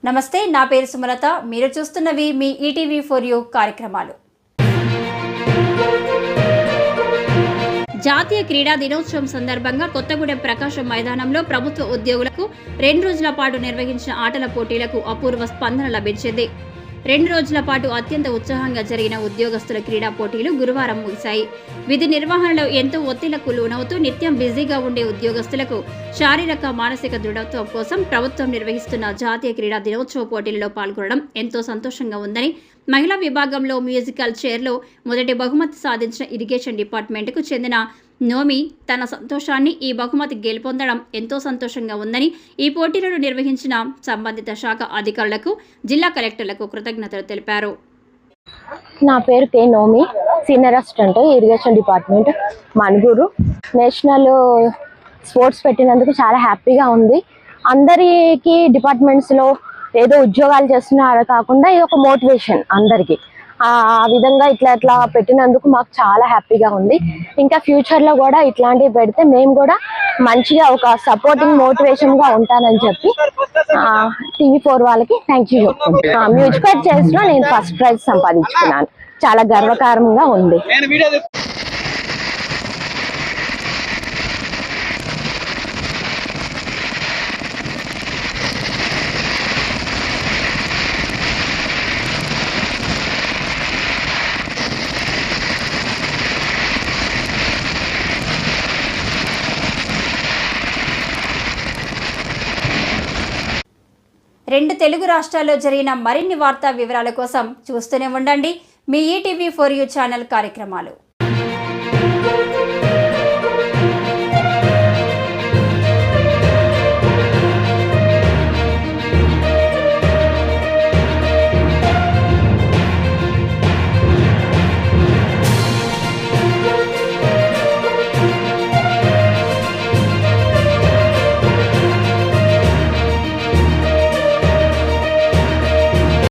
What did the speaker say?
నమస్తే, నా పేరు సుమలత. మీరు చూస్తున్నవి మీ ఈటీవీ ఫర్ యూ కార్యక్రమాలు. జాతీయ క్రీడా దినోత్సవం సందర్భంగా కొత్తగూడెం ప్రకాశం మైదానంలో ప్రభుత్వ ఉద్యోగులకు 2 రోజుల పాటు నిర్వహించిన ఆటల పోటీలకు అపూర్వ స్పందన లభించింది. 2 రోజుల పాటు అత్యంత ఉత్సాహంగా జరిగిన ఉద్యోగస్తుల క్రీడా పోటీలు గురువారం ముగిశాయి. విధి నిర్వహణలో ఎంతో ఒత్తిళ్లకు లోనవుతూ నిత్యం బిజీగా ఉండే ఉద్యోగస్తులకు శారీరక మానసిక దృఢత్వం కోసం ప్రభుత్వం నిర్వహిస్తున్న జాతీయ క్రీడా దినోత్సవ పోటీలలో పాల్గొనడం ఎంతో సంతోషంగా ఉందని మహిళా విభాగంలో మ్యూజికల్ చైర్లో మొదటి బహుమతి సాధించిన ఇరిగేషన్ డిపార్ట్మెంట్కు చెందిన నోమి తన సంతోషాన్ని ఈ బహుమతి గెలుపొందడం ఎంతో సంతోషంగా ఉందని ఈ పోటీలను నిర్వహించిన సంబంధిత శాఖ అధికారులకు, జిల్లా కలెక్టర్లకు కృతజ్ఞతలు తెలిపారు. నా పేరు K Nomi, senior assistant irrigation department Manuguru. National sports పెట్టినందుకు చాలా హ్యాపీగా ఉంది. అందరికీ డిపార్ట్మెంట్స్లో ఏదో ఉద్యోగాలు చేస్తున్నారో కాకుండా ఇది ఒక మోటివేషన్ అందరికీ. ఆ విధంగా ఇట్లా పెట్టినందుకు మాకు చాలా హ్యాపీగా ఉంది. ఇంకా ఫ్యూచర్లో కూడా ఇట్లాంటివి పెడితే మేము కూడా మంచిగా ఒక సపోర్టింగ్ మోటివేషన్గా ఉంటానని చెప్పి TV4 వాళ్ళకి థ్యాంక్ యూ చెప్తున్నాను. మ్యూజికల్ చైర్స్లో నేను ఫస్ట్ ప్రైజ్ సంపాదించుకున్నాను. చాలా గర్వకారంగా ఉంది. రెండు తెలుగు రాష్ట్రాల్లో జరిగిన మరిన్ని వార్తా వివరాల కోసం చూస్తూనే ఉండండి మీ ఈటీవీ ఫర్ యూ ఛానల్ కార్యక్రమాలు.